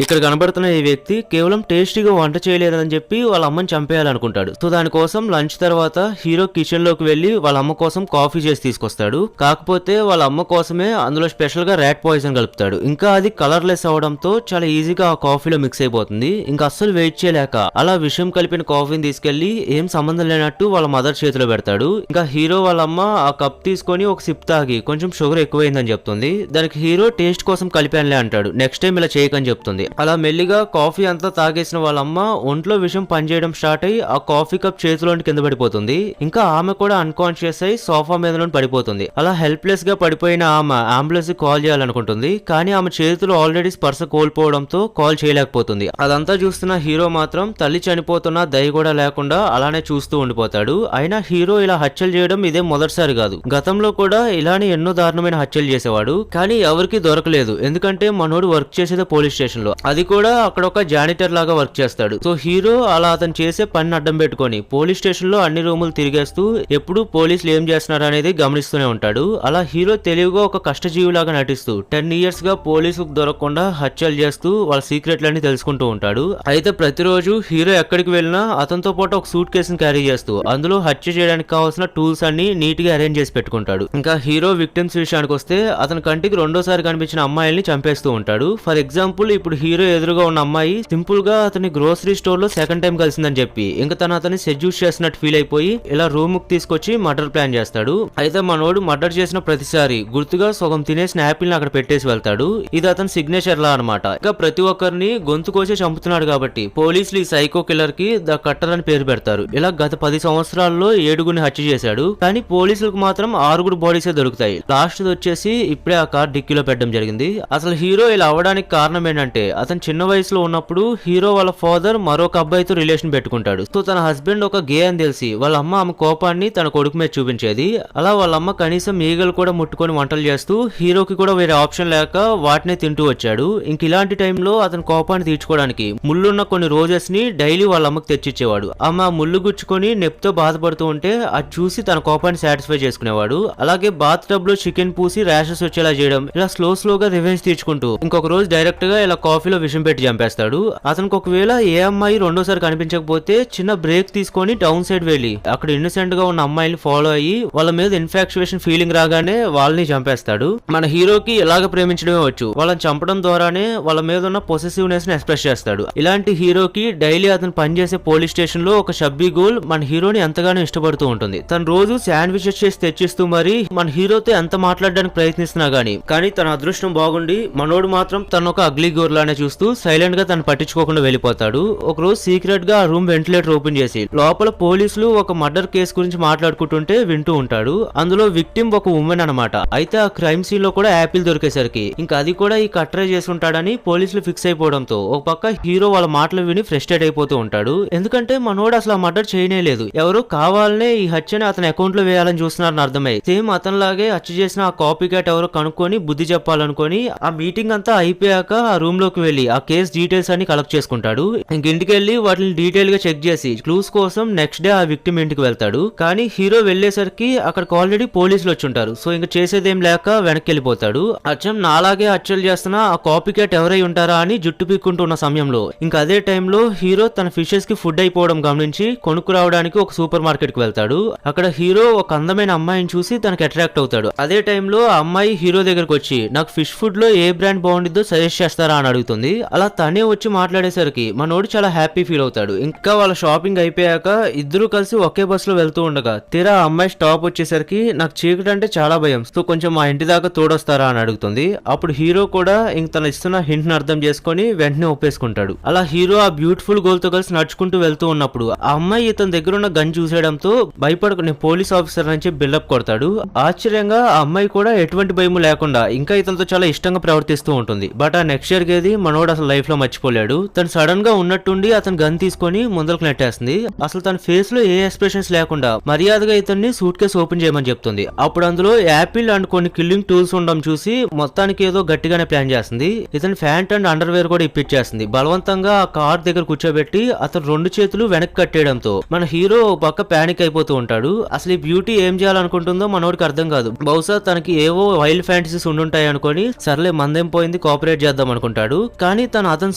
ఇక్కడ కనబడుతున్న ఈ వ్యక్తి కేవలం టేస్టీగా వంట చేయలేదని చెప్పి వాళ్ళ అమ్మని చంపేయాలనుకుంటాడు. సో దానికోసం లంచ్ తర్వాత హీరో కిచెన్ లోకి వెళ్లి వాళ్ళ అమ్మ కోసం కాఫీ చేసి తీసుకొస్తాడు. కాకపోతే వాళ్ళ అమ్మ కోసమే అందులో స్పెషల్ గా ర్యాట్ పాయిజన్ కలుపుతాడు. ఇంకా అది కలర్లెస్ అవడంతో చాలా ఈజీగా ఆ కాఫీలో మిక్స్ అయిపోతుంది. ఇంకా అస్సలు వెయిట్ చేయలేక అలా విషయం కలిపిన కాఫీని తీసుకెళ్లి ఏం సంబంధం లేనట్టు వాళ్ళ మదర్ చేతిలో పెడతాడు. ఇంకా హీరో వాళ్ళ అమ్మ ఆ కప్ తీసుకొని ఒక సిప్ తాగి కొంచెం షుగర్ ఎక్కువైందని చెప్తుంది. దానికి హీరో టేస్ట్ కోసం కలిపానులే అంటాడు. నెక్స్ట్ టైం ఇలా చేయకని చెప్తుంది. అలా మెల్లిగా కాఫీ అంతా తాగేసిన వాళ్ళ అమ్మ ఒంట్లో విషయం పనిచేయడం స్టార్ట్ అయ్యి ఆ కాఫీ కప్ చేతిలోని కింద పడిపోతుంది. ఇంకా ఆమె కూడా అన్కాన్షియస్ అయి సోఫా మీద పడిపోతుంది. అలా హెల్ప్లెస్ గా పడిపోయిన ఆమె అంబులెన్స్ కి కాల్ చేయాలనుకుంటుంది. కానీ ఆమె చేతులు ఆల్రెడీ స్పర్శ కోల్పోవడంతో కాల్ చేయలేకపోతుంది. అదంతా చూస్తున్న హీరో మాత్రం తల్లి చనిపోతున్నా దయ కూడా లేకుండా అలానే చూస్తూ ఉండిపోతాడు. అయినా హీరో ఇలా హత్యలు చేయడం ఇదే మొదటిసారి కాదు. గతంలో కూడా ఇలానే ఎన్నో దారుణమైన హత్యలు చేసేవాడు. కానీ ఎవరికి దొరకలేదు. ఎందుకంటే మనోడు వర్క్ చేసేది పోలీస్ స్టేషన్ లో, అది కూడా అక్కడ ఒక జానిటర్ లాగా వర్క్ చేస్తాడు. సో హీరో అలా అతను చేసే పని అడ్డం పెట్టుకొని పోలీస్ స్టేషన్ లో అన్ని రూములు తిరిగేస్తూ ఎప్పుడు పోలీసులు ఏం చేస్తున్నారు అనేది గమనిస్తూనే ఉంటాడు. అలా హీరో తెలివిగా ఒక కష్టజీవిలాగా నటిస్తూ 10 ఇయర్స్ గా పోలీసులకు దొరకకుండా హత్యలు చేస్తూ వాళ్ళ సీక్రెట్లన్నీ తెలుసుకుంటూ ఉంటాడు. అయితే ప్రతిరోజు హీరో ఎక్కడికి వెళ్ళినా అతనితో పాటు ఒక సూట్ కేసును క్యారీ చేస్తూ అందులో హత్య చేయడానికి కావాల్సిన టూల్స్ అన్ని నీట్ గా అరేంజ్ చేసి పెట్టుకుంటాడు. ఇంకా హీరో విక్టిమ్స్ విషయానికి వస్తే అతని కంటికి రెండోసారి కనిపించిన అమ్మాయిల్ని చంపేస్తూ ఉంటాడు. ఫర్ ఎగ్జాంపుల్ ఇప్పుడు హీరో ఎదురుగా ఉన్న అమ్మాయి సింపుల్ గా అతని గ్రోసరీ స్టోర్ లో సెకండ్ టైం కలిసిందని చెప్పి ఇంకా తను అతన్ని సెడ్యూస్ చేసినట్టు ఫీల్ అయిపోయి ఇలా రూమ్ కి తీసుకొచ్చి మర్డర్ ప్లాన్ చేస్తాడు. అయితే మనోడు మర్డర్ చేసిన ప్రతిసారి గుర్తుగా సగం తినేసిన యాపిల్ ని అక్కడ పెట్టేసి వెళ్తాడు. ఇది అతని సిగ్నేచర్ లా అనమాట. ఇంకా ప్రతి ఒక్కరిని గొంతు కోసి చంపుతున్నాడు కాబట్టి పోలీసులు ఈ సైకో కిల్లర్ కి ద కట్టర్ అని పేరు పెడతారు. ఇలా గత 10 సంవత్సరాల్లో 7గురిని హత్య చేశాడు. కానీ పోలీసులకు మాత్రం 6 బాడీసే దొరుకుతాయి. లాస్ట్ వచ్చేసి ఇప్పుడే ఆ కార్ డిక్కీలో పెట్టడం జరిగింది. అసలు హీరో ఇలా అవడానికి కారణం ఏంటంటే అతను చిన్న వయసులో ఉన్నప్పుడు హీరో వాళ్ళ ఫాదర్ మరొక అబ్బాయితో రిలేషన్ పెట్టుకుంటాడు. సో తన హస్బెండ్ ఒక గే అని తెలిసి వాళ్ళ అమ్మ ఆమె కోపాన్ని తన కొడుకు మీద చూపించేది. అలా వాళ్ళ అమ్మ కనీసం ఈగలు కూడా ముట్టుకొని వంటలు చేస్తూ హీరోకి కూడా వేరే ఆప్షన్ లేక వాటినే తింటూ వచ్చాడు. ఇంక ఇలాంటి టైంలో అతని కోపాన్ని తీర్చుకోవడానికి ముళ్ళున్న కొన్ని రోజెస్ ని డైలీ వాళ్ళ అమ్మకి తెచ్చిచ్చేవాడు. ఆమె ముళ్ళు గుచ్చుకొని నెప్తో బాధపడుతూ ఉంటే అది చూసి తన కోపాన్ని సాటిస్ఫై చేసుకునేవాడు. అలాగే బాత్ టబ్ లో చికెన్ పూసి ర్యాషెస్ వచ్చేలా చేయడం, ఇలా స్లోగా రివెంజ్ తీర్చుకుంటూ ఇంకొక రోజు డైరెక్ట్ గా ఇలా కాఫీలో విషం పెట్టి చంపేస్తాడు. అతనికి ఒకవేళ ఏ అమ్మాయి రెండోసారి కనిపించకపోతే చిన్న బ్రేక్ తీసుకొని టౌన్ సైడ్ వెళ్లి అక్కడ ఇన్నోసెంట్ గా ఉన్న అమ్మాయిని ఫాలో అయ్యి వాళ్ళ మీద ఇన్ఫాక్చుయేషన్ ఫీలింగ్ రాగానే వాళ్ళని చంపేస్తాడు. మన హీరోకి ఎలాగ ప్రేమించడమే వచ్చు. వాళ్ళని చంపడం ద్వారానే వాళ్ళ మీద ఉన్న పొసెసివ్నెస్ ని ఎక్స్ప్రెస్ చేస్తాడు. ఇలాంటి హీరోకి డైలీ అతను పనిచేసే పోలీస్ స్టేషన్ లో ఒక షబ్బీ గోల్ మన హీరోని ఎంతగానో ఇష్టపడుతూ ఉంటుంది. తను రోజు శాండ్విచెస్ చేసి తెచ్చిస్తూ మరి మన హీరోతో ఎంత మాట్లాడడానికి ప్రయత్నిస్తున్నా కానీ తన అదృష్టం బాగుండి మనోడు మాత్రం తను ఒక అగ్లీ గోర్ లానే చూస్తూ సైలెంట్ గా తను పట్టించుకోకుండా వెళ్ళిపోతాడు. ఒక రోజు సీక్రెట్ గా ఆ రూమ్ వెంటిలేటర్ ఓపెన్ చేసి లోపల పోలీసులు ఒక మర్డర్ కేసు గురించి మాట్లాడుకుంటుంటే వింటూ ఉంటాడు. అందులో విక్టిమ్ ఒక ఉమెన్ అనమాట. అయితే ఆ క్రైమ్ సీన్ లో కూడా యాపిల్ దొరికేసరికి ఇంకా అది కూడా ఈ కట్రే చేసి ఉంటాడని పోలీసులు ఫిక్స్ అయిపోవడంతో ఒక పక్క హీరో వాళ్ళ మాటలు విని ఫ్రస్ట్రేట్ అయిపోతూ ఉంటాడు. ఎందుకంటే మనోడు అసలు ఆ మర్డర్ చేయనే లేదు. ఎవరో కావాలనే ఈ హత్యని అతని అకౌంట్ లో వేయాలని చూస్తున్నారని అర్థమై సేమ్ అతనిలాగే హత్య చేసిన ఆ కాపీ క్యాట్ ఎవరో కనుక్కొని బుద్ధి చెప్పాలనుకొని ఆ మీటింగ్ అంతా అయిపోయాక ఆ రూమ్ లోకి వెళ్లి ఆ కేసు డీటెయిల్స్ అన్ని కలెక్ట్ చేసుకుంటాడు. ఇంటికి వెళ్లి వాటిని డీటెయిల్ గా చెక్ చేసి క్లూస్ కోసం నెక్స్ట్ డే ఆ విక్టిమ్ ఇంటికి వెళ్తాడు. కానీ హీరో వెళ్లేసరికి అక్కడికి ఆల్రెడీ పోలీసులు వచ్చి ఉంటారు. సో ఇంకా చేసేదేం లేక వెనక్కి వెళ్ళిపోతాడు. అచ్చం నాలాగే హత్యలు చేస్తున్న ఆ కాపీ క్యాట్ ఎవరై ఉంటారా అని జుట్టు పీక్కుంటున్న సమయంలో ఇంకా అదే టైంలో హీరో తన ఫిషెస్ కి ఫుడ్ అయిపోవడం గమనించి కొనుక్కు రావడానికి ఒక సూపర్ మార్కెట్ కి వెళ్తాడు. అక్కడ హీరో ఒక అందమైన అమ్మాయిని చూసి తనకి అట్రాక్ట్ అవుతాడు. అదే టైంలో ఆ అమ్మాయి హీరో దగ్గరకు వచ్చి నాకు ఫిష్ ఫుడ్ లో ఏ బ్రాండ్ బాగుండిద్దో సజెస్ట్ చేస్తారా అని అడుగుతుంది. అలా తనే వచ్చి మాట్లాడేసరికి మనోడు చాలా హ్యాపీ ఫీల్ అవుతాడు. ఇంకా వాళ్ళ షాపింగ్ అయిపోయాక ఇద్దరు కలిసి ఒకే బస్ లో వెళ్తూ ఉండగా తీరా ఆ అమ్మాయి స్టాప్ వచ్చేసరికి నాకు చీకటి అంటే చాలా భయం, సో కొంచెం మా ఇంటి దాకా తోడొస్తారా అని అడుగుతుంది. అప్పుడు హీరో కూడా ఇంక తన ఇస్తున్న హింట్ ని అర్థం చేసుకుని వెంటనే ఒప్పేసుకుంటాడు. అలా హీరో ఆ బ్యూటిఫుల్ గోల్ తో కలిసి నడుచుకుంటూ వెళ్తూ ఉన్నప్పుడు ఆ అమ్మాయి ఇతని దగ్గర ఉన్న గన్ చూసేయడంతో భయపడుకునే పోలీస్ ఆఫీసర్ నుంచి బిల్డప్ కొడతాడు. ఆశ్చర్యంగా ఆ అమ్మాయి కూడా ఎటువంటి భయం లేకుండా ఇంకా ఇతనితో చాలా ఇష్టంగా ప్రవర్తిస్తూ ఉంటుంది. బట్ ఆ నెక్స్ట్ ఇయర్ కి మనోడు అసలు లైఫ్ లో మర్చిపోలేడు. తను సడన్ గా ఉన్నట్టుండి అతను గన్ తీసుకొని ముందరకు నెట్టేస్తుంది. అసలు తన ఫేస్ లో ఏ ఎక్స్ప్రెషన్స్ లేకుండా మర్యాదగా ఇతన్ని సూట్ కేసు ఓపెన్ చేయమని చెప్తుంది. అప్పుడు అందులో యాపిల్ అండ్ కొన్ని కిల్లింగ్ టూల్స్ ఉండడం చూసి మొత్తానికి ఏదో గట్టిగానే ప్లాన్ చేస్తుంది. ఇతని ప్యాంట్ అండ్ అండర్ వేర్ కూడా ఇప్పించేస్తుంది. బలవంతంగా ఆ కార్ దగ్గర కూర్చోబెట్టి అతను 2 చేతులు వెనక్కి కట్టేయడంతో మన హీరో పక్క పానిక్ అయిపోతూ ఉంటాడు. అసలు ఈ బ్యూటీ ఏం చేయాలనుకుంటుందో మనోడికి అర్థం కాదు. బహుశా తనకి ఏవో వైల్డ్ ఫ్యాంటసీస్ ఉండుంటాయి అనుకొని సర్లే మందేం పోయింది కోఆపరేట్ చేద్దాం అనుకుంటాడు. కానీ తను అతని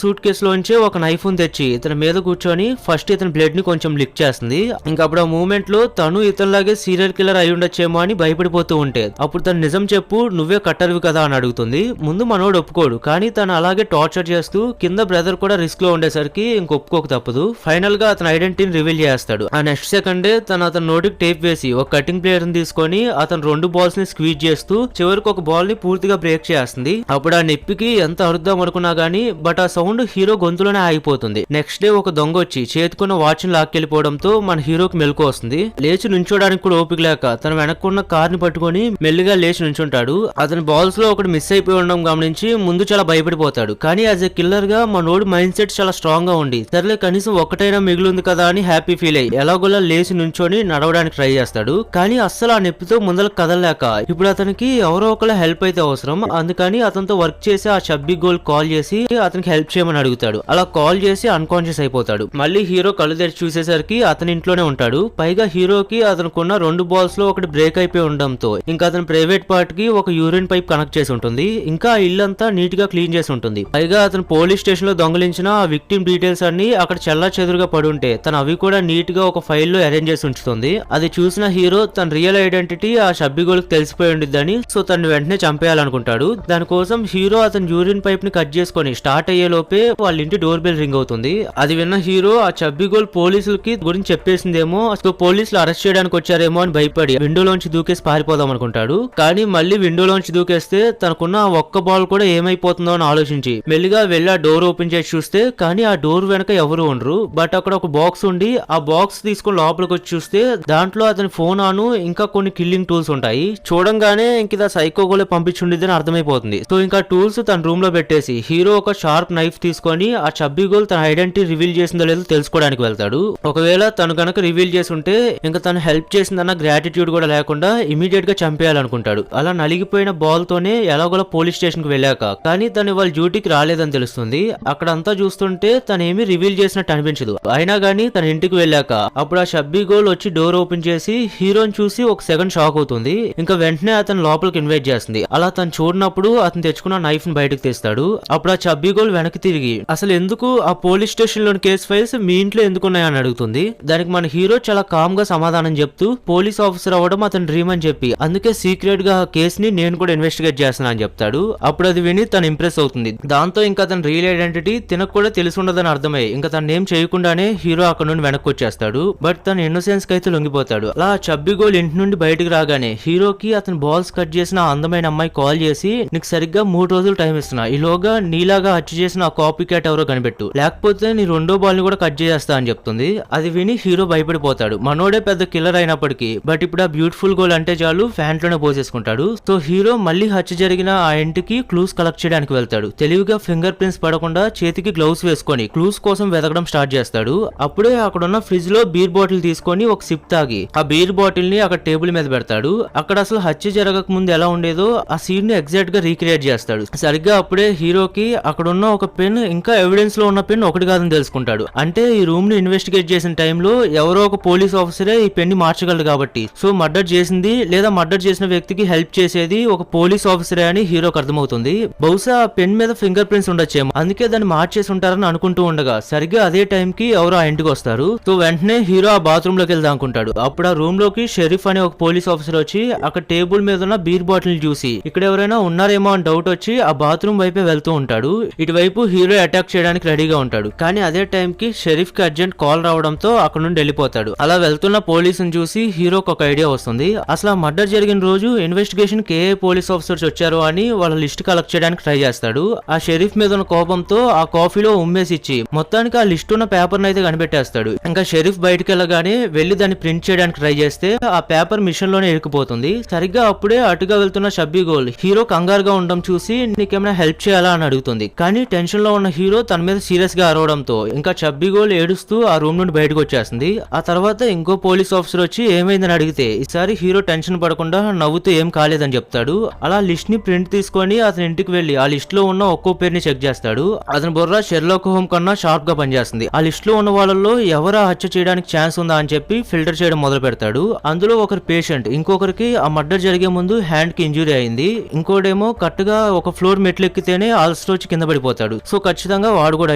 సూట్ కేసులోంచే ఒక నైఫ్ తెచ్చి ఇతని మీద కూర్చొని ఫస్ట్ ఇతని బ్లడ్ ని కొంచెం లిక్ చేస్తుంది. ఇంకా అప్పుడు ఆ మూమెంట్ లో తను ఇతనిలాగే సీరియల్ కిల్లర్ అయి ఉండొచ్చేమో అని భయపడిపోతూ ఉంటే అప్పుడు తను నిజం చెప్పు, నువ్వే కట్టర్వి కదా అని అడుగుతుంది. ముందు మనోడు ఒప్పుకోడు, కానీ తను అలాగే టార్చర్ చేస్తూ కింద బ్రదర్ కూడా రిస్క్ లో ఉండేసరికి ఒప్పుకోక తప్పదు. ఫైనల్ గా అతని ఐడెంటిటీని రివీల్ చేస్తాడు. ఆ నెక్స్ట్ సెకండే అతని నోటికి టేప్ వేసి ఒక కటింగ్ ప్లేయర్ ని తీసుకొని అతను 2 బాల్స్ ని స్క్వీజ్ చేస్తూ చివరికి ఒక బాల్ ని పూర్తిగా బ్రేక్ చేస్తుంది. అప్పుడు ఆ నొప్పికి ఎంత అరుద్దాం అనుకున్నా గానీ బట్ ఆ సౌండ్ హీరో గొంతులోనే ఆగిపోతుంది. నెక్స్ట్ డే ఒక దొంగ వచ్చి చేతుకున్న వాచ్ ని లాక్కెళ్లిపోవడంతో మన హీరోకి మెలకు వస్తుంది. లేచి నుంచోడానికి కూడా ఓపిక లేక తన వెనక్కున్న కార్ ని పట్టుకొని మెల్లిగా లేచి నుంచుంటాడు. అతని బాల్స్ లో ఒకటి మిస్ అయిపోయి ఉండడం గమనించి ముందు చాలా భయపడిపోతాడు. కానీ యాజ్ ఎ కిల్లర్ గా మనోడు మైండ్ సెట్ చాలా స్ట్రాంగ్ గా ఉండి సర్లే కనీసం ఒక్కటైనా మిగిలింది కదా అని హ్యాపీ ఫీల్ అయ్యి ఎలాగోలా లేచి నుంచొని నడవడానికి ట్రై చేస్తాడు. కానీ అస్సలు ఆ నొప్పితో ముందరకు కదలలేక ఇప్పుడు అతనికి ఎవరో ఒకళ్ళ హెల్ప్ అయితే అవసరం. అందుకని అతనితో వర్క్ చేసి ఆ షబ్బీ గోల్ కాల్ చేసి అతనికి హెల్ప్ చేయమని అడుగుతాడు. అలా కాల్ చేసి అన్కాన్షియస్ అయిపోతాడు. మళ్ళీ హీరో కళ్ళు తెరిచి చూసేసరికి అతని ఇంట్లోనే ఉంటాడు. పైగా హీరోకి అతనుకున్న 2 బాల్స్ లో ఒకటి బ్రేక్ అయిపోయి ఉండడంతో ఇంకా అతని ప్రైవేట్ పార్ట్ కి ఒక యూరిన్ పైప్ కనెక్ట్ చేసి ఉంటుంది. ఇంకా ఆ ఇల్లంతా నీట్ గా క్లీన్ చేసి ఉంటుంది. పైగా అతను పోలీస్ స్టేషన్ లో దొంగలించిన ఆ విక్టిమ్ డీటెయిల్స్ అన్ని అక్కడ చెల్లా చెదురుగా పడి ఉంటే తను అవి కూడా నీట్ గా ఒక ఫైల్ లో అరేంజ్ చేసి ఉంచుతుంది. అది చూసిన హీరో తన రియల్ ఐడెంటిటీ ఆ షబ్బిగోల్కి తెలిసిపోయి ఉండిద్దని సో తను వెంటనే చంపేయాలనుకుంటాడు. దానికోసం హీరో అతని యూరిన్ పైప్ ని కట్ చేసుకొని స్టార్ట్ అయ్యే లోపే వాళ్ళ ఇంటి డోర్ బెల్ రింగ్ అవుతుంది. అది విన్న హీరో ఆ షబ్బిగోల్ పోలీసులకి గురించి చెప్పేసిందేమో, సో పోలీసులు అరెస్ట్ చేయడానికి వచ్చారేమో అని భయపడి విండోలోంచి దూకేసి పారిపోదాం అనుకుంటాడు. కానీ మళ్ళీ విండోలోంచి దూకేస్తే తనకున్న ఆ ఒక్క బాల్ కూడా ఏమైపోతుందో అని ఆలోచించి మెల్లిగా వెళ్ళి ఆ డోర్ ఓపెన్ చేసి చూస్తే కానీ ఆ డోర్ వెనక ఎవరు ఉండరు. బట్ అక్కడ ఒక బాక్స్ ఉండి ఆ బాక్స్ తీసుకుని లోపలికి వచ్చి చూస్తే దాంట్లో అతని ఫోన్ ఆను ఇంకా కొన్ని కిల్లింగ్ టూల్స్ ఉంటాయి. చూడంగానే ఇంక సైకోగోలే పంపించుండిద్దని అర్థమైపోతుంది. సో ఇంకా టూల్స్ తన రూమ్ లో పెట్టేసి హీరో ఒక షార్ప్ నైఫ్ తీసుకొని ఆ షబ్బిగోల్ తన ఐడెంటిటీ రివీల్ చేసిందో లేదో తెలుసుకోవడానికి వెళ్తాడు. ఒకవేళ తను గనక రివీల్ చేసి ఉంటే ఇంకా తను హెల్ప్ చేసిందన్న గ్రాటిట్యూడ్ కూడా లేకుండా ఇమీడియట్ గా చంపేయాలనుకుంటాడు. అలా నలిగిపోయిన బాల్ తోనే ఎలాగోలా పోలీస్ స్టేషన్ కి వెళ్ళాక కానీ తను వాళ్ళ డ్యూటీకి రాలేదని తెలుస్తుంది. అక్కడంతా చూస్తుంటే తను ఏమీ రివీల్ చేసినట్టు అనిపించదు. అయినా గానీ తన ఇంటికి వెళ్ళాక అప్పుడు ఆ షబ్బిగోల్ వచ్చి డోర్ ఓపెన్ చేసి హీరోని చూసి ఒక సెకండ్ షాక్ అవుతుంది. ఇంకా వెంటనే అతను లోపలికి ఇన్వైట్ చేస్తుంది. అలా తను చూడనప్పుడు అతను తెచ్చుకున్న నైఫ్ ని బయటకు తీస్తాడు. అప్పుడు ఆ షబ్బిగోల్ వెనక్కి తిరిగి అసలు ఎందుకు ఆ పోలీస్ స్టేషన్ లోని కేసు ఫైల్స్ మీ ఇంట్లో ఎందుకున్నాయని అడుగుతుంది. దానికి మన హీరో చాలా కామ్ గా సమాధానం చెప్తూ పోలీస్ ఆఫీసర్ అవ్వడం అతని డ్రీమ్ అని చెప్పి అందుకే సీక్రెట్ గా ఆ కేసుని నేను కూడా ఇన్వెస్టిగేట్ చేస్తున్నా అని చెప్తాడు. అప్పుడు అది విని తను ఇంప్రెస్ అవుతుంది. దాంతో ఇంకా తన రియల్ ఐడెంటిటీ తినకు కూడా తెలిసి ఉండదని అర్థమై ఇంకా తను ఏం చేయకుండానే హీరో అక్కడ నుండి వెనక్కి వచ్చేస్తాడు. బట్ తన ఇన్నోసెన్స్ కి అయితే లొంగిపోతాడు. అలా షబ్బిగోల్ ఇంటి నుండి బయటకు రాగానే హీరోకి అతను బాల్స్ కట్ చేసిన ఆ అందమైన అమ్మాయి కాల్ చేసి నీకు సరిగ్గా 3 రోజులు టైం ఇస్తున్నా, ఈలోగా నీలాగా హత్య చేసిన ఆ కాపీ క్యాట్ ఎవరో కనిపెట్టు, లేకపోతే నీ 2వ బాల్ ని కూడా కట్ చేస్తా అని చెప్తుంది. అది విని హీరో భయపడిపోతాడు. మనోడే పెద్ద కిల్లర్ అయినప్పటికీ బట్ ఇప్పుడు ఆ బ్యూటిఫుల్ గోల్ అంటే చాలు ఫ్యాంట్ లోనే పోసేసుకుంటాడు. సో హీరో మళ్ళీ హత్య జరిగిన ఆ ఇంటికి క్లూస్ కలెక్ట్ చేయడానికి వెళ్తాడు. తెలివిగా ఫింగర్ ప్రింట్స్ పడకుండా చేతికి గ్లౌస్ వేసుకొని క్లూస్ కోసం వెతకడం స్టార్ట్ చేస్తాడు. అప్పుడే అక్కడ ఉన్న ఫ్రిడ్జ్ లో బీర్ బాటిల్ తీసుకొని ఒక సిప్ తాగి ఆ బీర్ బాటిల్ ని అక్కడ టేబుల్ మీద పెడతాడు. అక్కడ అసలు హత్య జరగక ముందు ఎలా ఉండేదో ఆ సీన్ ని ఎగ్జాక్ట్ గా రీక్రియేట్ చేస్తాడు. సరిగ్గా అప్పుడే హీరోకి అక్కడ ఉన్న ఒక పెన్ ఇంకా ఎవిడెన్స్ లో ఉన్న పెన్ ఒకటి కాదని తెలుసుకుంటాడు. అంటే ఈ రూమ్ ని ఇన్వెస్టిగేట్ చేసిన టైంలో ఎవరో ఒక పోలీస్ ఆఫీసరే ఈ పెన్ ని మార్చగలరు కాబట్టి సో మర్డర్ చేసింది లేదా మర్డర్ చేసిన వ్యక్తికి హెల్ప్ చేసేది ఒక పోలీస్ ఆఫీసరే అని హీరోకి అర్థమవుతుంది. బహుశా ఆ పెన్ మీద ఫింగర్ ప్రింట్స్ ఉండొచ్చేమో, అందుకే దాన్ని మార్చేసి ఉంటారని అనుకుంటూ ఉండగా సరిగ్గా అదే టైం కి ఎవరో ఆ ఇంటికి వస్తారు. సో వెంటనే హీరో ఆ బాత్రూమ్ లోకి వెళ్దాం అనుకుంటాడు. అప్పుడు ఆ రూమ్ లోకి షెరీఫ్ అనే ఒక పోలీస్ ఆఫీసర్ వచ్చి అక్కడ టేబుల్ మీద ఉన్న బీర్ బాటిల్ చూసి ఇక్కడ ఎవరైనా ఉన్నారేమో అని డౌట్ వచ్చి ఆ బాత్రూమ్ వైపే వెళ్తూ ఉంటాడు. ఇటువైపు హీరో అటాక్ చేయడానికి రెడీగా ఉంటాడు. కానీ అదే టైం కి షెరీఫ్ కి అర్జెంట్ కాల్ రావడంతో అక్కడ నుండి వెళ్ళిపోతాడు. అలా వెళ్తున్న పోలీసుని చూసి హీరోకి ఒక ఐడియా వస్తుంది. అసలు ఆ మర్డర్ జరిగిన రోజు ఇన్వెస్టిగేషన్ కి ఏ పోలీస్ ఆఫీసర్స్ వచ్చారో అని వాళ్ళ లిస్ట్ కలెక్ట్ చేయడానికి ట్రై చేస్తాడు. ఆ షెరీఫ్ మీద ఉన్న కోపంతో ఆ కాఫీలో ఉమ్మేసి ఇచ్చి మొత్తానికి ఆ లిస్ట్ ఉన్న పేపర్ అయితే కనిపెట్టేస్తాడు. ఇంకా షెరీఫ్ బయటకు వెళ్ళగానే వెళ్లి దాన్ని ప్రింట్ చేయడానికి ట్రై చేస్తే ఆ పేపర్ మిషన్ లోనే ఇరుక్కుపోతుంది. సరిగ్గా అప్పుడే అటుగా వెళ్తున్న షబ్బిగోల్ హీరో కంగారుగా ఉండడం చూసి నీకేమైనా హెల్ప్ చేయాలా అని అడుగుతుంది. కానీ టెన్షన్ లో ఉన్న హీరో తన మీద సీరియస్ గా అరవడంతో ఇంకా షబ్బిగోల్ ఏడుస్తూ ఆ రూమ్ నుండి బయటకు వచ్చేస్తుంది. ఆ తర్వాత ఇంకో పోలీస్ ఆఫీసర్ వచ్చి ఏమైందని అడిగితే ఈసారి హీరో టెన్షన్ పడకుండా నవ్వుతూ ఏం కాలేదని చెప్తాడు. అలా లిస్ట్ ని ప్రింట్ తీసుకొని అతని ఇంటికి వెళ్లి ఆ లిస్ట్ లో ఉన్న ఒక్కో పేరుని చెక్ చేస్తాడు. అతని బుర్ర షెర్లాక్ హోమ్ కన్నా షార్ప్ గా పనిచేస్తుంది. ఆ లిస్ట్ లో ఉన్న వాళ్ళలో ఎవరు హత్య చేయడానికి ఛాన్స్ ఉందా అని చెప్పి ఫిల్టర్ చేయడం మొదలు పెడతాడు. అందులో ఒకరు పేషెంట్, ఇంకొకరికి ఆ మర్డర్ జరిగే ముందు హ్యాండ్ కి ఇంజురీ అయింది, ఇంకోటేమో కరెక్ట్ గా ఒక ఫ్లోర్ మెట్లు ఎక్కితేనే ఆల్స్టో వచ్చి కింద పడిపోతాడు. సో ఖచ్చితంగా వాడు కూడా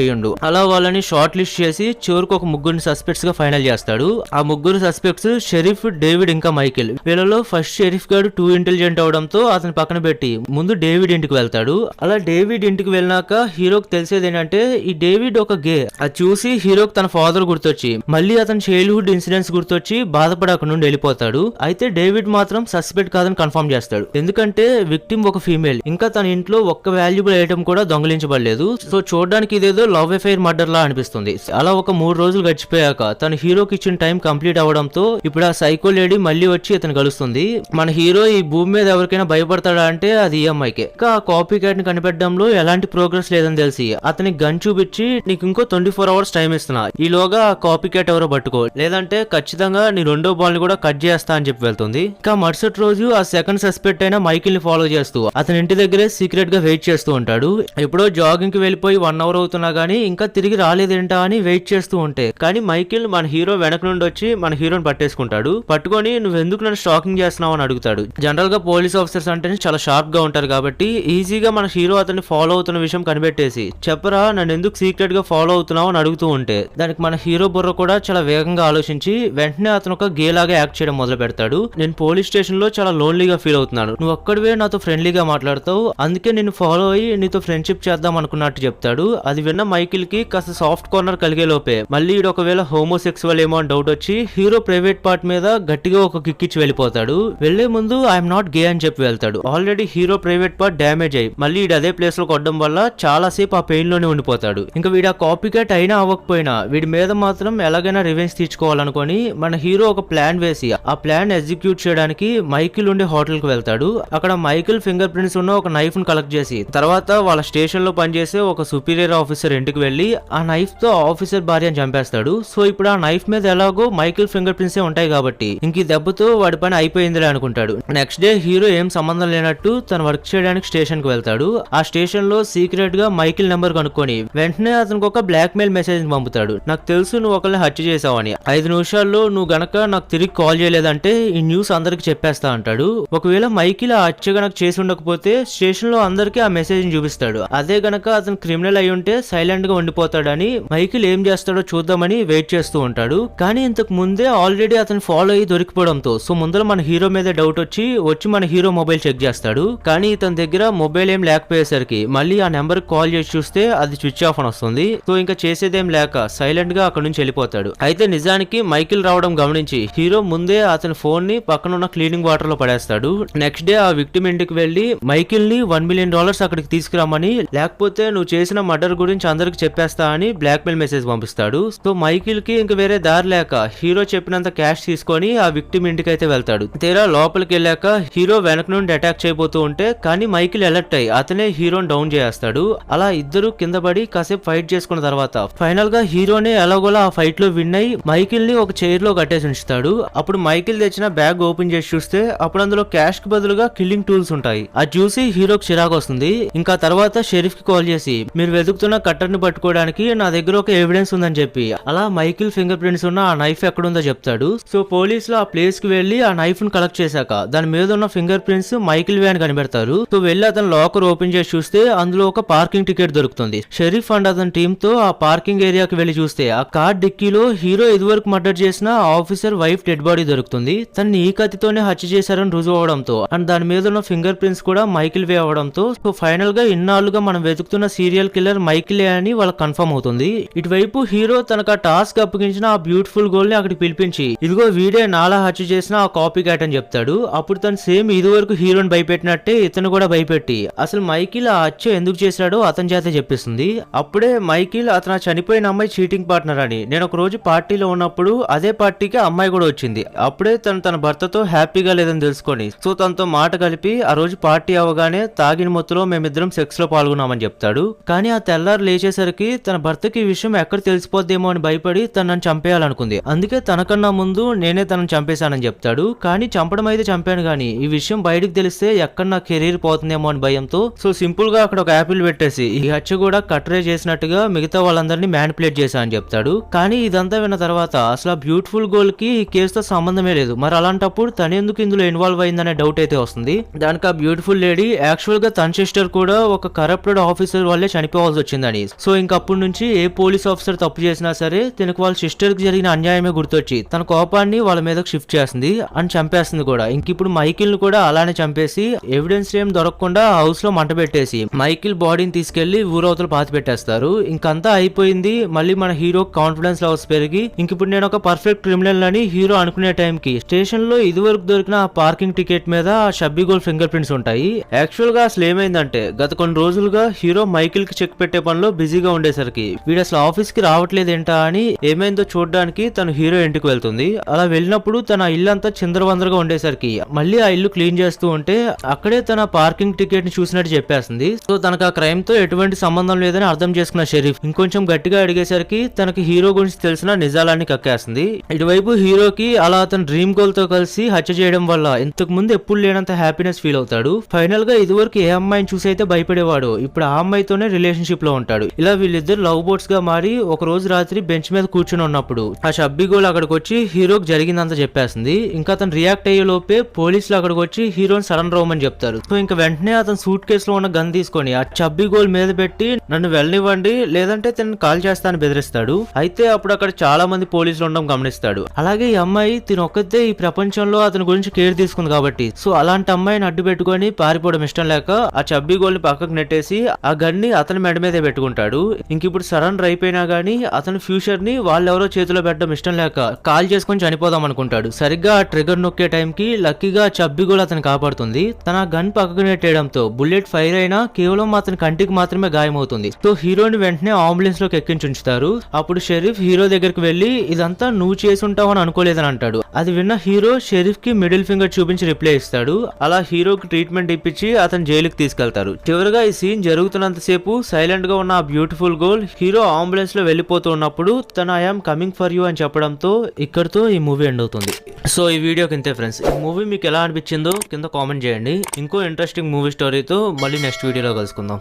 అయ్యిండు. అలా వాళ్ళని షార్ట్ లిస్ట్ చేసి చివరికి ఒక ముగ్గురిని సస్పెక్ట్స్ గా ఫైనల్ చేస్తాడు. ఆ ముగ్గురు సస్పెక్ట్స్ షెరీఫ్, డేవిడ్ ఇంకా మైకిల్. వీళ్ళలో ఫస్ట్ షెరీఫ్ గారు టూ ఇంటెలిజెంట్ అవడంతో అతని పక్కన పెట్టి ముందు డేవిడ్ ఇంటికి వెళ్తాడు. అలా డేవిడ్ ఇంటికి వెళ్ళినాక హీరోకి తెలిసేది ఏంటంటే ఈ డేవిడ్ ఒక గే. అది చూసి హీరోకి తన ఫాదర్ గుర్తొచ్చి మళ్ళీ అతని చైల్డ్హుడ్ ఇన్సిడెంట్స్ గుర్తొచ్చి బాధపడి అక్కడ నుండి వెళ్ళిపోతాడు. అయితే డేవిడ్ మాత్రం సస్పెక్ట్ కాదని కన్ఫర్మ్ చేస్తాడు. ఎందుకంటే విక్టిమ్ ఒక ఫీమేల్, ఇంకా తన ఇంట్లో ఒక్క వాల్యుబుల్ ఐటమ్ కూడా దొంగిలించబడలేదు. సో చూడడానికి ఇదేదో లవ్ అఫైర్ మర్డర్ లా అనిపిస్తుంది. అలా ఒక 3 రోజులు గడిచిపోయాక తన హీరోకి ఇచ్చిన టైం కంప్లీట్ అవడంతో ఇప్పుడు ఆ సైకో లేడీ మళ్ళీ వచ్చి ఇతను కలుస్తుంది. మన హీరో ఈ భూమి మీద ఎవరికైనా భయపడతాడా అంటే అది ఈఎంఐకే. ఇంకా ఆ కాపీ క్యాట్ ని కనిపెట్టడంలో ఎలాంటి ప్రోగ్రెస్ లేదని తెలిసి అతనికి గన్ చూపించి నీకు ఇంకో 24 hours టైం ఇస్తున్నా, ఈలోగా ఆ కాపీ క్యాట్ ఎవరో పట్టుకో, లేదంటే ఖచ్చితంగా నీ రెండో బాల్ ని కూడా కట్ చేస్తా అని చెప్పి వెళ్తుంది. ఇంకా మరుసటి రోజు ఆ సెకండ్ సస్పెక్ట్ అయిన మైకిల్ ని ఫాలో చేస్తూ అతని ఇంటి దగ్గరే సీక్రెట్ గా వెయిట్ చేస్తూ ఉంటాడు. ఎప్పుడో జాగింగ్ కి వెళ్ళిపోయి 1 hour అవుతున్నా గానీ ఇంకా తిరిగి రాలేదేంటా అని వెయిట్ చేస్తూ ఉంటే కానీ మైకిల్ మన హీరో వెనక నుండి వచ్చి మన హీరోని పట్టేసుకుంటాడు. పట్టుకొని నువ్వు ఎందుకు నన్ను స్టాకింగ్ చేస్తున్నావు అని అడుగుతాడు. జనరల్ గా పోలీస్ ఆఫీసర్స్ అంటే చాలా షార్ప్ గా ఉంటారు కాబట్టి ఈజీగా మన హీరో అతన్ని ఫాలో అవుతున్న విషయం కనిపెట్టేసి చెప్పరా నన్ను ఎందుకు సీక్రెట్ గా ఫాలో అవుతున్నావు అని అడుగుతూ ఉంటే దానికి మన హీరో బుర్ర కూడా చాలా వేగంగా ఆలోచించి వెంటనే అతను ఒక గే లాగా యాక్ట్ చేయడం మొదలు పెడతాడు. నేను పోలీస్ స్టేషన్ లో చాలా లోన్లీగా ఫీల్ అవుతున్నాను, నువ్వు ఒక్కడివే నాతో ఫ్రెండ్లీగా మాట్లాడతావు, అందుకే నిన్ను ఫాలో అయ్యి నీతో ఫ్రెండ్షిప్ చేద్దాం అనుకున్నట్టు చెప్తాడు. అది విన్న మైకిల్ కి కాస్త సాఫ్ట్ కార్నర్ కలిగే లోపే మళ్ళీ ఒకవేళ హోమోసెక్సువల్ ఏమో అని డౌట్ వచ్చి హీరో ప్రైవేట్ పార్ట్ మీద గట్టిగా ఒక కిక్ ఇచ్చి వెళ్ళిపోతాడు. వెళ్లే ముందు ఐఎమ్ నాట్ గే అని చెప్పి వెళ్తాడు. Already hero private part damage అయ్యి మళ్ళీ వీడు అదే ప్లేస్ లో కొట్టడం వల్ల చాలా సేపు ఆ పెయిన్ లోనే ఉండిపోతాడు. ఇంకా వీడు ఆ కాపీ క్యాట్ అయినా అవ్వకపోయినా వీడి మీద మాత్రం ఎలాగైనా రివెంజ్ తీర్చుకోవాలనుకొని మన హీరో ఒక ప్లాన్ వేసి ఆ ప్లాన్ ఎగ్జిక్యూట్ చేయడానికి మైకిల్ ఉండే హోటల్ కి వెళ్తాడు. అక్కడ మైకిల్ ఫింగర్ ప్రింట్స్ ఉన్న ఒక నైఫ్ ను కలెక్ట్ చేసి తర్వాత వాళ్ళ స్టేషన్ లో పనిచేసే ఒక సుపీరియర్ ఆఫీసర్ ఇంటికి వెళ్లి ఆ నైఫ్ తో ఆఫీసర్ భార్యను చంపేస్తాడు. సో ఇప్పుడు ఆ నైఫ్ మీద ఎలాగో మైకిల్ ఫింగర్ ప్రింట్స్ ఉంటాయి కాబట్టి ఇంక ఈ దెబ్బతో వాడి పని అయిపోయిందిలే అనుకుంటాడు. నెక్స్ట్ డే హీరో ఏం సంబంధం లేనట్టు తన వర్క్ చేయడానికి స్టేషన్ కి వెళ్తాడు. ఆ స్టేషన్ లో సీక్రెట్ గా మైకిల్ నెంబర్ కనుక్కొని వెంటనే అతనికి ఒక బ్లాక్ మెయిల్ మెసేజ్ పంపుతాడు. నాకు తెలుసు నువ్వు ఒకరిని హత్య చేసావని, 5 నిమిషాల్లో నువ్వు గనక నాకు తిరిగి కాల్ చేయలేదంటే ఈ న్యూస్ అందరికి చెప్పేస్తా అంటాడు. ఒకవేళ మైకిల్ ఆ హత్య గనక చేసి ఉండకపోతే స్టేషన్ లో అందరికి ఆ మెసేజ్ చూపిస్తాడు. అదే గనక అతను క్రిమినల్ అయి ఉంటే సైలెంట్ గా ఉండిపోతాడని మైకిల్ ఏం చేస్తాడో చూద్దామని వెయిట్ చేస్తూ ఉంటాడు. కానీ ఇంతకు ముందే ఆల్రెడీ అతను ఫాలో అయ్యి దొరికిపోవడంతో సో ముందర మన హీరో మీద డౌట్ వచ్చి మన హీరో మొబైల్ చెక్ చేస్తాడు. కానీ ఇతని దగ్గర మొబైల్ ఏం లేకపోయేసరికి మళ్ళీ ఆ నెంబర్ కాల్ చేసి చూస్తే అది స్విచ్ ఆఫ్ అని వస్తుంది. సో ఇంకా చేసేదేం లేక సైలెంట్ గా అక్కడ నుంచి వెళ్ళిపోతాడు. అయితే నిజానికి మైకిల్ రావడం గమనించి హీరో ముందే అతని ఫోన్ ని పక్కనున్న క్లీనింగ్ వాటర్ లో పడేస్తాడు. నెక్స్ట్ డే ఆ విక్టిమ్ ఇంటికి వెళ్లి మైకిల్ ని $1 million అక్కడికి తీసుకురామని, లేకపోతే నువ్వు చేసిన మర్డర్ గురించి అందరికి చెప్పేస్తా అని బ్లాక్ మెయిల్ మెసేజ్ పంపిస్తాడు. సో మైకిల్ కి ఇంక వేరే దారి లేక హీరో చెప్పినంత క్యాష్ తీసుకొని ఆ విక్టిమ్ ఇంటికి అయితే వెళ్తాడు. తీరా లోపలికి వెళ్ళాక హీరో వెనక నుండి అటాక్ చేయబోతూ ఉంటే కానీ మైకిల్ అలర్ట్ అయ్యి అతనే హీరోని డౌన్ చేస్తాడు. అలా ఇద్దరు కింద పడి కాసేపు ఫైట్ చేసుకున్న తర్వాత ఫైనల్ గా హీరోనే ఎలాగోలా ఆ ఫైట్ లో విన్ అయ్యి మైకిల్ ని ఒక చైర్ లో కట్టేసి ఉంచుతాడు. అప్పుడు మైకిల్ తెచ్చిన బ్యాగ్ ఓపెన్ చేసి చూస్తే అప్పుడు అందులో క్యాష్ కి బదులుగా కిల్లింగ్ టూల్స్ ఉంటాయి. అది చూసి హీరోకి చిరాకు వస్తుంది. ఇంకా తర్వాత షెరీఫ్ కి కాల్ చేసి మీరు వెతుకుతున్న కట్టర్ ని పట్టుకోవడానికి నా దగ్గర ఒక ఎవిడెన్స్ ఉందని చెప్పి అలా మైకిల్ ఫింగర్ ప్రింట్స్ ఉన్న ఆ నైఫ్ ఎక్కడుందో చెప్తాడు. సో పోలీసులు ఆ ప్లేస్ కి వెళ్లి ఆ నైఫ్ ను కలెక్ట్ చేశాక దాని మీద ఉన్న ఫింగర్ ప్రింట్స్ మైకిల్ వే అని కనిపెడతారు. సో వెళ్లి అతను లాకర్ ఓపెన్ చేసి చూస్తే అందులో ఒక పార్కింగ్ టికెట్ దొరుకుతుంది. షెరీఫ్ అండ్ అతని టీమ్ తో ఆ పార్కింగ్ ఏరియాకి వెళ్లి చూస్తే ఆ కార్ డిక్కీలో హీరో ఇదివరకు మర్డర్ చేసిన ఆఫీసర్ వైఫ్ డెడ్ బాడీ దొరుకుతుంది. తన్ని ఈ కత్తితోనే హత్య చేశారని రుజువు అవడంతో అండ్ దాని మీద ఉన్న ఫింగర్ ప్రింట్స్ కూడా మైకిల్ వే అవడంతో సో ఫైనల్ గా ఇన్నాళ్ళుగా మనం వెతుకుతున్న సీరియల్ కిల్లర్ మైకిల్ అని వాళ్ళకి కన్ఫర్మ్ అవుతుంది. ఇటువైపు హీరో తనకు ఆ టాస్క్ అప్పగించిన ఆ బ్యూటిఫుల్ గోల్ ని అక్కడికి పిలిపించి ఇదిగో వీడే నాలా హత్య చేసిన ఆ కాపీ క్యాట్ అని చెప్తాడు. అప్పుడు తను సేమ్ ఇది వరకు హీరోని భయపెట్టినట్టే ఇతను కూడా భయపెట్టి అసలు మైకిల్ ఆ హత్య ఎందుకు చేశాడో అతని చేత చెప్పిస్తుంది. అప్పుడే మైకిల్ అతను చనిపోయిన అమ్మాయి చీటింగ్ పార్ట్నర్ అని, నేను ఒక రోజు పార్టీలో ఉన్నప్పుడు అదే పార్టీకి అమ్మాయి కూడా వచ్చింది, అప్పుడే తను తన భర్తతో హ్యాపీగా లేదని తెలుసుకొని సో తనతో మాట కలిపి ఆ రోజు పార్టీ అవగానే తాగిన మొత్తులో మేమిద్దరం సెక్స్ లో పాల్గొన్నామని చెప్తాడు. కానీ ఆ తెల్లారు లేచేసరికి తన భర్తకి ఈ విషయం ఎక్కడ తెలిసిపోద్దేమో అని భయపడి తనని చంపేయాలనుకుంది. అందుకే తనకన్నా ముందు నేనే తనని చంపేశానని చెప్తాడు. కానీ చంపడం అయితే చంపాను గానీ ఈ విషయం బయటకు తెలిస్తే ఎక్కడ నా కెరీర్ పోతుందేమో అని భయంతో సో సింపుల్ గా అక్కడ ఒక యాపిల్ పెట్టేసి ఈ హత్య కూడా కట్రే చేసినట్టుగా మిగతా వాళ్ళందరినీ మ్యానిపులేట్ చేశా అని చెప్తాడు. కానీ ఇదంతా విన్న తర్వాత అసలు ఆ బ్యూటిఫుల్ గోల్ కి ఈ కేసుతో సంబంధమే లేదు. మరి అలాంటప్పుడు తనెందుకు ఇందులో ఇన్వాల్వ్ అయిందనే డౌట్ అయితే వస్తుంది. దానికి ఆ బ్యూటిఫుల్ లేడీ యాక్చువల్ గా తన సిస్టర్ కూడా ఒక కరప్టెడ్ ఆఫీసర్ వల్లే చనిపోవాల్సి వచ్చిందని. సో ఇంకప్పటి నుంచి ఏ పోలీస్ ఆఫీసర్ తప్పు చేసినా సరే తనకు వాళ్ళ సిస్టర్ కి జరిగిన అన్యాయమే గుర్తొచ్చి తన కోపాన్ని వాళ్ళ మీదకి షిఫ్ట్ చేస్తుంది అని చంపేస్తుంది కూడా. ఇంకిప్పుడు మైకిల్ ను కూడా అలానే చంపేసి ఎవిడెన్స్ ఏం దొరకకుండా హౌస్ లో మంట పెట్టేసి మైకిల్ బాడీని తీసుకెళ్లి ఊరవతలు పాతి పెట్టేస్తారు. ఇంకంతా అయిపోయింది. మళ్ళీ మన హీరో కాన్ఫిడెన్స్ లెవెల్స్ పెరిగి ఇంకిప్పుడు నేను ఒక పర్ఫెక్ట్ క్రిమినల్ అని హీరో అనుకునే టైం కి స్టేషన్ లో ఇదివరకు దొరికిన ఆ పార్కింగ్ టికెట్ మీద షబ్బీ గోల్డ్ ఫింగర్ ప్రింట్స్ ఉంటాయి. యాక్చువల్ గా అసలు ఏమైందంటే గత కొన్ని రోజులుగా హీరో మైకిల్ కి చెక్ పెట్టే పనిలో బిజీగా ఉండేసరికి వీడు అసలు ఆఫీస్ కి రావట్లేదేంటా అని ఏమైందో చూడడానికి తను హీరో ఇంటికి వెళ్తుంది. అలా వెళ్ళినప్పుడు తన ఇల్లు అంతా చిందరవందరగా ఉండేసరికి మళ్ళీ ఆ ఇల్లు క్లీన్ చేస్తూ ఉంటే అక్కడే తన పార్కింగ్ టికెట్ ని చూసినట్టు చెప్పేస్తుంది. సో తనకు ఆ క్రైమ్ తో ఎటువంటి సంబంధం లేదని అర్థం చేసుకున్న షరీఫ్ ఇంకొంచెం గట్టిగా అడిగేసరికి తనకి హీరో గురించి తెలిసిన నిజాలన్నీ కక్కేస్తుంది. ఇటువైపు హీరోకి అలా అతను డ్రీమ్ గోల్ తో కలిసి హత్య చేయడం వల్ల ఇంతకు ముందు ఎప్పుడు లేనంత హ్యాపీనెస్ ఫీల్ అవుతాడు. ఫైనల్ గా ఇదివరకు ఏ అమ్మాయిని చూసి అయితే భయపడేవాడు ఇప్పుడు ఆ అమ్మాయితోనే రిలేషన్షిప్ లో ఉంటాడు. ఇలా వీళ్ళిద్దరు లవ్ బోట్స్ గా మారి ఒక రోజు రాత్రి బెంచ్ మీద కూర్చుని ఉన్నప్పుడు ఆ షబ్బీ గోల్ అక్కడికి వచ్చి హీరోకి జరిగిందంతా చెప్పేస్తుంది. ఇంకా అతను రియాక్ట్ అయ్యే లోపే పోలీసులు అక్కడికి వచ్చి హీరోని సరెండర్ అవ్వమని చెప్తారు. సో ఇంకా వెంటనే అతను సూట్ కేసులో ఉన్న గన్ తీసుకొని ఆ షబ్బీ గోల్ మీద పెట్టి నన్ను వెళ్ళనివ్వండి లేదంటే తనని కాల్ చేస్తానని బెదిరిస్తాడు. అయితే అప్పుడు అక్కడ చాలా మంది పోలీసులు ఉండడం గమనిస్తాడు. అలాగే ఈ అమ్మాయి తిను ఒక్కతే ఈ ప్రపంచంలో అతని గురించి కేర్ తీసుకుంది కాబట్టి సో అలాంటి అమ్మాయిని అడ్డు పెట్టుకొని పారిపోవడం ఇష్టం లేక ఆ షబ్బీ గోల్ ని పక్కకు నెట్టేసి ఆ గన్ ని అతని మెడ మీదే పెట్టుకుంటాడు. ఇంక ఇప్పుడు సరెండర్ అయిపోయినా గానీ అతని ఫ్యూచర్ ని వాళ్ళెవరో చేతిలో పెట్టడం ఇష్టం లేక కాల్ చేసుకొని చనిపోదాం అనుకుంటాడు. సరిగ్గా ఆ ట్రిగర్ నొక్కే టైం కి లక్కీగా షబ్బీ గోల్ అతను కాపాడుతుంది. తన గన్ పక్కకు నెట్టేయడంతో బుల్లెట్ ఫైర్ అయినా కేవలం అతని కంటికి మాత్రమే గాయమవుతుంది. సో హీరోని వెంటనే అంబులెన్స్ లోకి ఎక్కించుంచుతారు. అప్పుడు షరీఫ్ హీరో దగ్గరికి వెళ్లి ఇదంతా నువ్వు చేసి ఉంటావు అని అనుకోలేదని అంటాడు. అది విన్న హీరో షరీఫ్ కి మిడిల్ ఫింగర్ చూపించి రిప్లై ఇస్తాడు. అలా హీరోకి ట్రీట్మెంట్ ఇప్పించి అతను జైలుకి తీసుకెళ్తారు. చివరిగా ఈ సీన్ జరుగుతున్నంతసేపు సైలెంట్ గా ఉన్న ఆ బ్యూటిఫుల్ గర్ల్ హీరో అంబులెన్స్ లో వెళ్లిపోతూ ఉన్నప్పుడు తన ఐఎమ్ కమింగ్ ఫర్ యూ అని చెప్పడంతో ఇక్కడితో ఈ మూవీ ఎండ్ అవుతుంది. సో ఈ వీడియోకి ఇంతే ఫ్రెండ్స్. ఈ మూవీ మీకు ఎలా అనిపించిందో కింద కామెంట్ చేయండి. ఇంకో ఇంట్రెస్టింగ్ మూవీ స్టోరీతో మళ్ళీ నెక్స్ట్ వీడియోలో కలుసుకుందాం.